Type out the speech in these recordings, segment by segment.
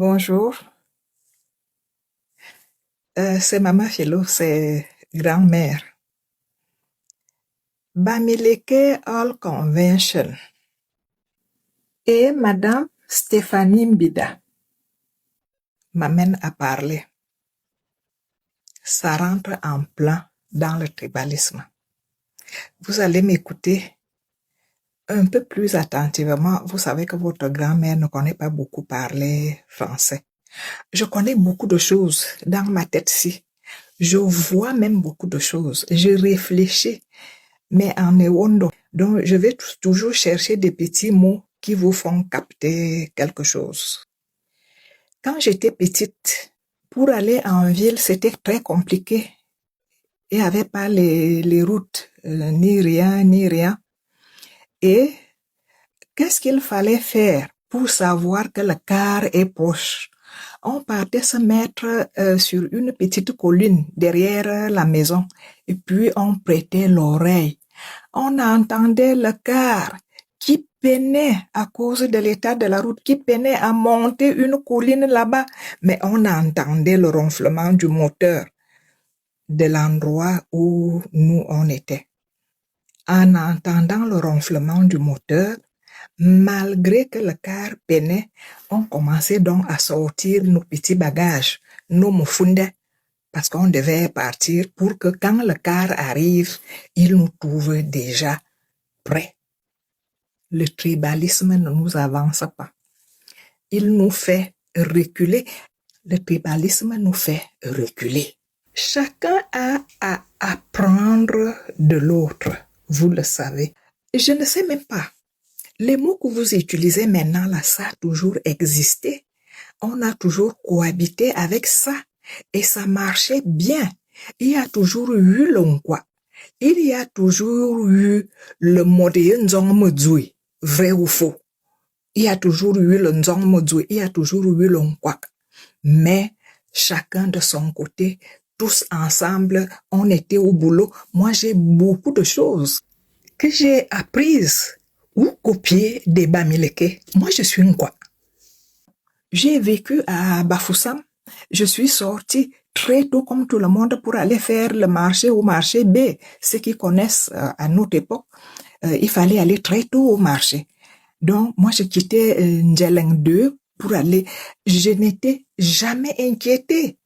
Bonjour, c'est Mama Philo, c'est grand-mère. Bamileke Hall Convention et Madame Stéphanie Mbida m'amène à parler. Ça rentre en plein dans le tribalisme. Vous allez m'écouter un peu plus attentivement. Vous savez que votre grand-mère ne connaît pas beaucoup parler français. Je connais beaucoup de choses dans ma tête-ci. Je vois même beaucoup de choses. Je réfléchis, mais en ewondo. Donc, je vais toujours chercher des petits mots qui vous font capter quelque chose. Quand j'étais petite, pour aller en ville, c'était très compliqué. Il n'y avait pas les routes, ni rien. Et qu'est-ce qu'il fallait faire pour savoir que le car est proche? On partait se mettre sur une petite colline derrière la maison et puis on prêtait l'oreille. On entendait le car qui peinait à cause de l'état de la route, qui peinait à monter une colline là-bas, mais on entendait le ronflement du moteur de l'endroit où nous on était. En entendant le ronflement du moteur, malgré que le car peinait, on commençait donc à sortir nos petits bagages, nos moufundes, parce qu'on devait partir pour que quand le car arrive, il nous trouve déjà prêts. Le tribalisme ne nous avance pas. Il nous fait reculer. Le tribalisme nous fait reculer. Chacun a à apprendre de l'autre, vous le savez. Je ne sais même pas. Les mots que vous utilisez maintenant, là, ça a toujours existé. On a toujours cohabité avec ça. Et ça marchait bien. Il y a toujours eu l'ongwa. Il y a toujours eu le modèle nzongmodzoui, vrai ou faux. Il y a toujours eu le nzongmodzoui, il y a toujours eu l'ongwa. Mais chacun de son côté, tous ensemble, on était au boulot. Moi, j'ai beaucoup de choses que j'ai apprises ou copiées des Bamileke. Moi, je suis Nkwa. J'ai vécu à Bafoussam. Je suis sortie très tôt comme tout le monde pour aller faire le marché au marché B. Ceux qui connaissent à notre époque, il fallait aller très tôt au marché. Donc, moi, je quittais Ndjeleng 2 pour aller. Je n'étais jamais inquiétée.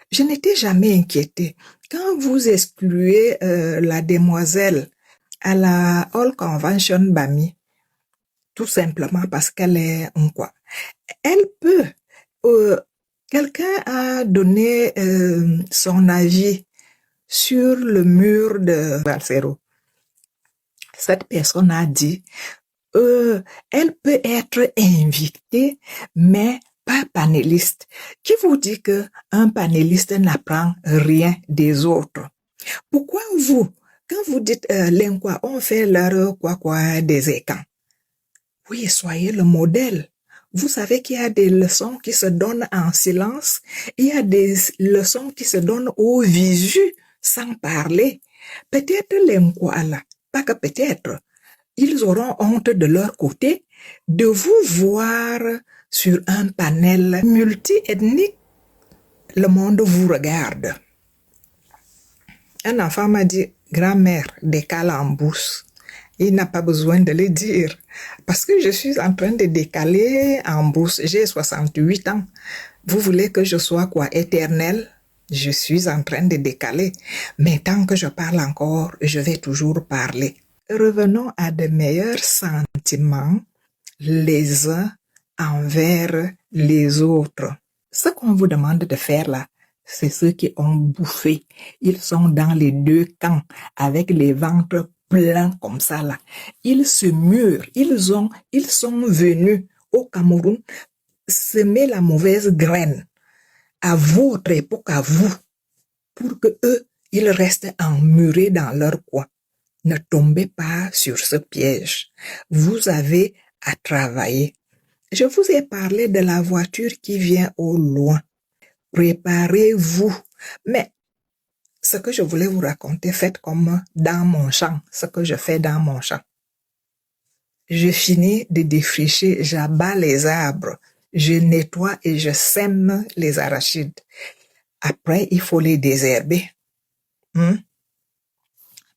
Je n'étais jamais inquiétée. Quand vous excluez la demoiselle à la Hall Convention Bami, tout simplement parce qu'elle est quoi, elle peut. Quelqu'un a donné son avis sur le mur de Balsero. Cette personne a dit, elle peut être invitée, mais pas panéliste. Qui vous dit que un panéliste n'apprend rien des autres? Pourquoi vous, quand vous dites l'enquoi, on fait leur quoi des écans? Oui, soyez le modèle. Vous savez qu'il y a des leçons qui se donnent en silence, il y a des leçons qui se donnent au visu, sans parler. Peut-être l'enquoi là, pas que peut-être, ils auront honte de leur côté de vous voir sur un panel multi-ethnique. Le monde vous regarde. Un enfant m'a dit, grand-mère, décale en bourse. Il n'a pas besoin de le dire. Parce que je suis en train de décaler en bourse. J'ai 68 ans. Vous voulez que je sois quoi, éternel? Je suis en train de décaler. Mais tant que je parle encore, je vais toujours parler. Revenons à de meilleurs sentiments les uns envers les autres. Ce qu'on vous demande de faire là, c'est ceux qui ont bouffé. Ils sont dans les deux camps avec les ventres pleins comme ça là. Ils se murent. Ils sont venus au Cameroun semer la mauvaise graine à votre époque, à vous, pour que eux, ils restent emmurés dans leur coin. Ne tombez pas sur ce piège. Vous avez à travailler. Je vous ai parlé de la voiture qui vient au loin. Préparez-vous. Mais ce que je voulais vous raconter, faites comme dans mon champ, ce que je fais dans mon champ. Je finis de défricher, j'abats les arbres, je nettoie et je sème les arachides. Après, il faut les désherber.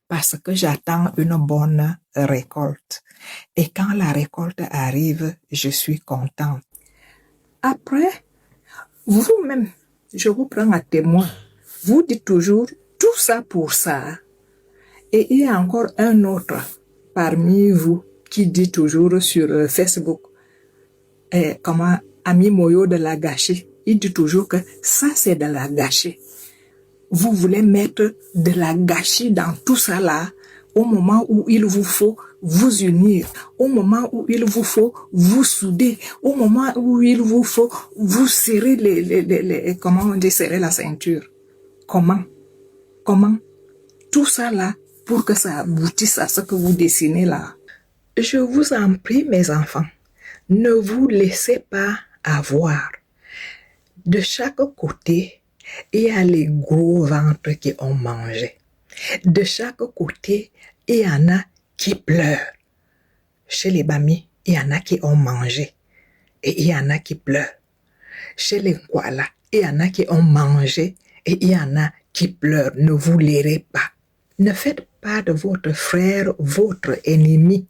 Parce que j'attends une bonne récolte. Et quand la récolte arrive, je suis contente. Après, vous-même, je vous prends à témoin. Vous dites toujours tout ça pour ça. Et il y a encore un autre parmi vous qui dit toujours sur Facebook, comment Ami Moyo de la gâchée, il dit toujours que ça c'est de la gâchée. Vous voulez mettre de la gâchis dans tout ça là, au moment où il vous faut vous unir, au moment où il vous faut vous souder, au moment où il vous faut vous serrer comment on dit serrer la ceinture. Comment? Tout ça là, pour que ça aboutisse à ce que vous dessinez là. Je vous en prie, mes enfants, ne vous laissez pas avoir. De chaque côté, il y a les gros ventres qui ont mangé. De chaque côté, il y en a qui pleurent. Chez les Bami, il y en a qui ont mangé et il y en a qui pleurent. Chez les Kuala, il y en a qui ont mangé et il y en a qui pleurent. Ne vous lairez pas. Ne faites pas de votre frère votre ennemi.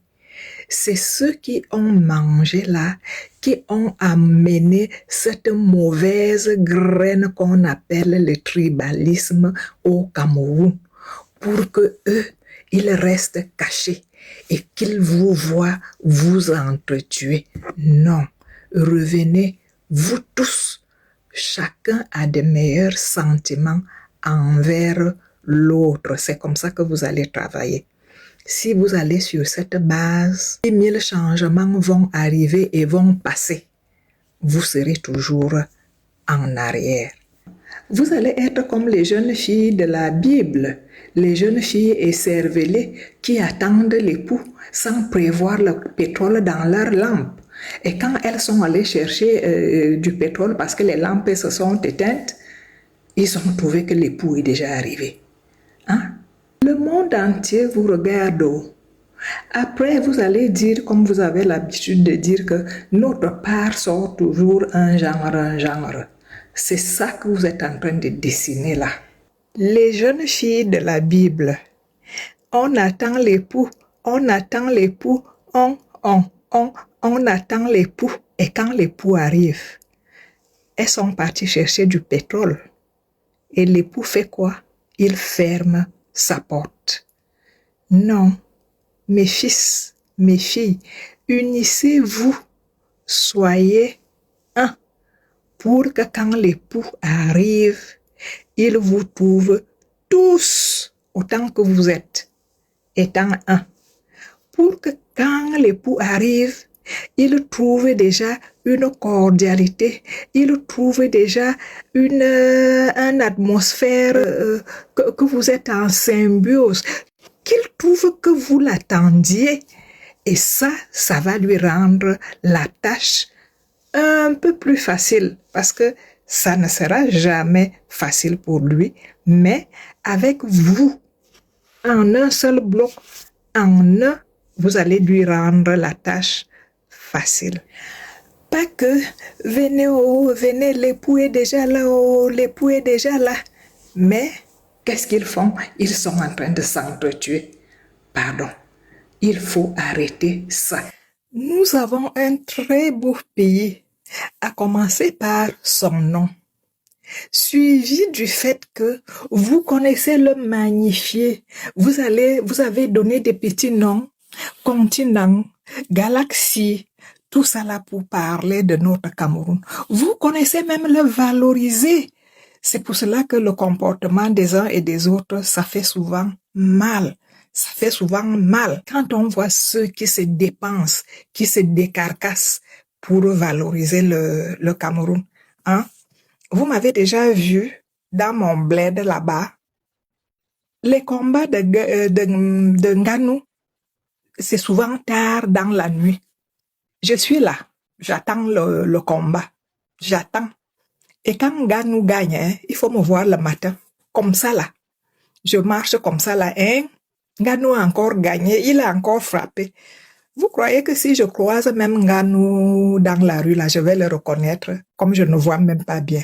C'est ceux qui ont mangé là, qui ont amené cette mauvaise graine qu'on appelle le tribalisme au Cameroun, pour que eux, ils restent cachés et qu'ils vous voient vous entretuer. Non, revenez, vous tous, chacun a de meilleurs sentiments envers l'autre. C'est comme ça que vous allez travailler. Si vous allez sur cette base, 1000 changements vont arriver et vont passer. Vous serez toujours en arrière. Vous allez être comme les jeunes filles de la Bible, les jeunes filles écervelées qui attendent l'époux sans prévoir le pétrole dans leur lampe. Et quand elles sont allées chercher du pétrole parce que les lampes se sont éteintes, ils ont trouvé que l'époux est déjà arrivé. Hein? Le monde entier vous regarde. Après, vous allez dire, comme vous avez l'habitude de dire, que notre part sort toujours un genre. C'est ça que vous êtes en train de dessiner là. Les jeunes filles de la Bible, on attend l'époux, on attend l'époux, on attend l'époux. Et quand l'époux arrive, elles sont parties chercher du pétrole. Et l'époux fait quoi? Il ferme sa porte. Non, mes fils, mes filles, unissez-vous, soyez un, pour que quand l'époux arrive, il vous trouve tous autant que vous êtes, étant un. Pour que quand l'époux arrive, il trouve déjà une cordialité, il trouve déjà une atmosphère que vous êtes en symbiose, qu'il trouve que vous l'attendiez. Et ça va lui rendre la tâche un peu plus facile, parce que ça ne sera jamais facile pour lui, mais avec vous, en un seul bloc, en un, vous allez lui rendre la tâche facile. Pas que venez, l'époux est déjà là, l'époux est déjà là. Mais qu'est-ce qu'ils font? Ils sont en train de s'entretuer. Pardon, il faut arrêter ça. Nous avons un très beau pays, à commencer par son nom, suivi du fait que vous connaissez le magnifier. Vous avez donné des petits noms, continents, galaxies, tout ça là pour parler de notre Cameroun. Vous connaissez même le valoriser. C'est pour cela que le comportement des uns et des autres, ça fait souvent mal. Ça fait souvent mal quand on voit ceux qui se dépensent, qui se décarcassent pour valoriser le Cameroun. Hein? Vous m'avez déjà vu dans mon bled là-bas, les combats de Nganou, c'est souvent tard dans la nuit. Je suis là, j'attends le combat, j'attends. Et quand Nganou gagne, il faut me voir le matin, comme ça là. Je marche comme ça là, Nganou a encore gagné, il a encore frappé. Vous croyez que si je croise même Nganou dans la rue, là, je vais le reconnaître, comme je ne vois même pas bien.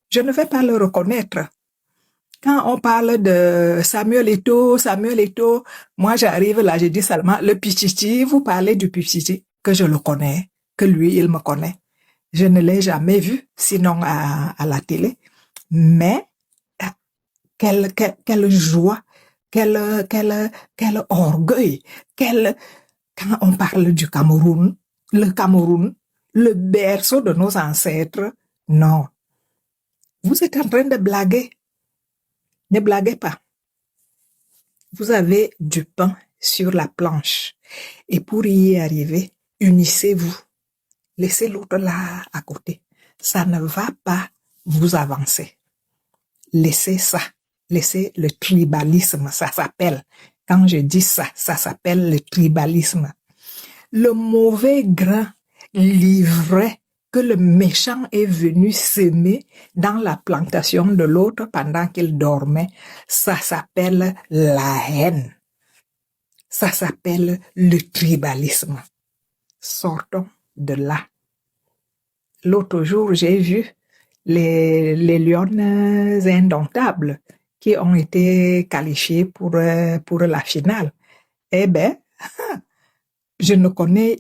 Je ne vais pas le reconnaître. Quand on parle de Samuel Eto'o, moi j'arrive là, je dis seulement le Pichichi, vous parlez du Pichichi, que je le connais, que lui, il me connaît. Je ne l'ai jamais vu, sinon à la télé. Mais quelle joie, quel orgueil, quand on parle du Cameroun, le berceau de nos ancêtres, non. Vous êtes en train de blaguer. Ne blaguez pas. Vous avez du pain sur la planche. Et pour y arriver, unissez-vous. Laissez l'autre là à côté. Ça ne va pas vous avancer. Laissez ça. Laissez le tribalisme. Ça s'appelle. Quand je dis ça, ça s'appelle le tribalisme. Le mauvais grain livrait que le méchant est venu s'aimer dans la plantation de l'autre pendant qu'il dormait, ça s'appelle la haine. Ça s'appelle le tribalisme. Sortons de là. L'autre jour, j'ai vu les Lions indomptables qui ont été qualifiés pour la finale. Eh ben, je ne connais,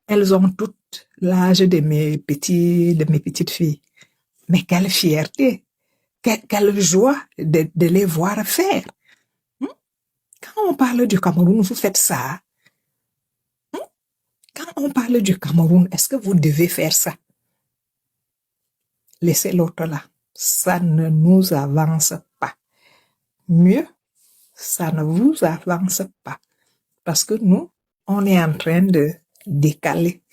elles ont toutes l'âge de mes petites filles. Mais quelle fierté, quelle joie de les voir faire. Quand on parle du Cameroun, vous faites ça. Quand on parle du Cameroun, est-ce que vous devez faire ça? Laissez l'autre là. Ça ne nous avance pas. Mieux, ça ne vous avance pas. Parce que nous, on est en train de décaler.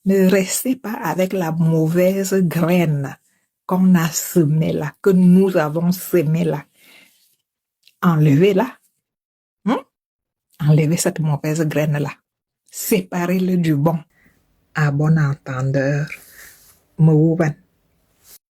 Ne restez pas avec la mauvaise graine qu'on a semée là, que nous avons semée là. Enlevez-la. Enlevez cette mauvaise graine là. Séparez-le du bon. À bon entendeur. Mouban.